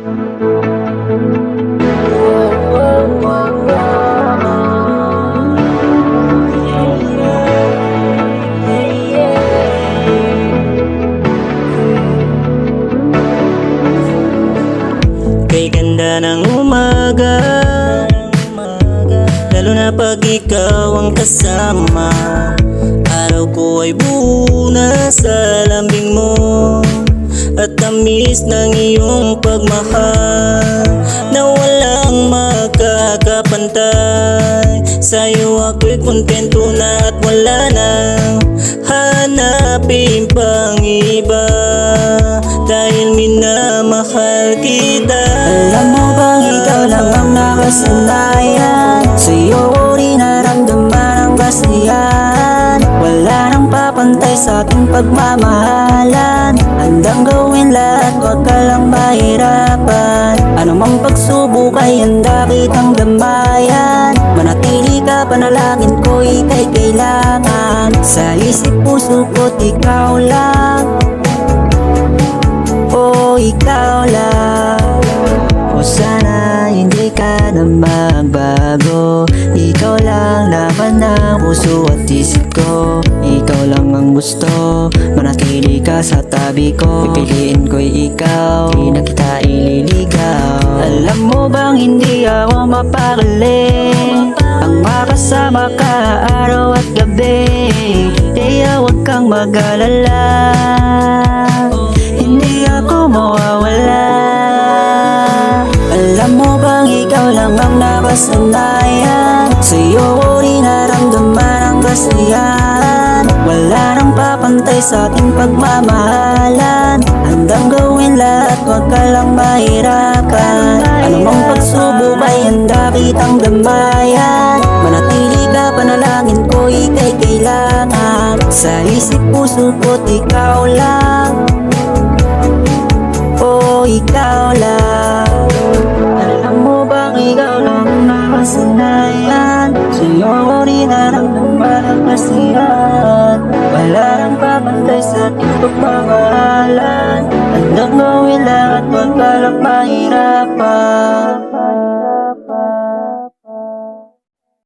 Kay ganda ng umaga, lalo na pag ikaw ang kasama. Araw ko ay buo na sa lambing mo, at tamis ng iyong pagmahal na walang makakapantay. Sa'yo ako'y kontento na at wala nang hanapin pang iba, dahil minamahal kita. Alam mo bang ikaw lang ang nakasanayan, sa'yo ko rin naramdaman ang kasiyahan. Wala nang papantay sa ating pagmamahalan, handang gawin lahat, wag ka lang mahirapan. Ano mang pagsubok ay handa kitang damayan. Manatili ka, panalangin ko ika'y kailangan. Sa isip puso ko't ikaw lang, oh ikaw lang. O sana hindi ka na magbago, ikaw lang laman ng puso at isip ko. Ikaw lang ang gusto, manatili ka sa tabi ko. Pipiliin ko'y ikaw, di na kita ililigaw. Alam mo bang hindi ako mapakali, ang makasama ka araw at gabi. Kaya huwag kang mag-alala, hindi ako mawawala. Alam mo bang ikaw lang ang nakasanayan, sa'yo ko rin naramdaman ang kasiyahan. Wala nang papantay sa ating pagmamahalan, handang gawin lahat, wag ka lang mahirapan. Ano mang pagsubok ay handa kitang damayan. Manatili ka, panalangin ko ika'y kailangan. Sa isip puso ko't ikaw lang, oh ikaw lang. Alam mo bang ikaw lang ang nakasanayan, sa'yo ko rin naramdaman ang kasiyahan. Wala nang papantay sa ating pagmamahalan, handang gawin lahat, wag ka lang mahirapan.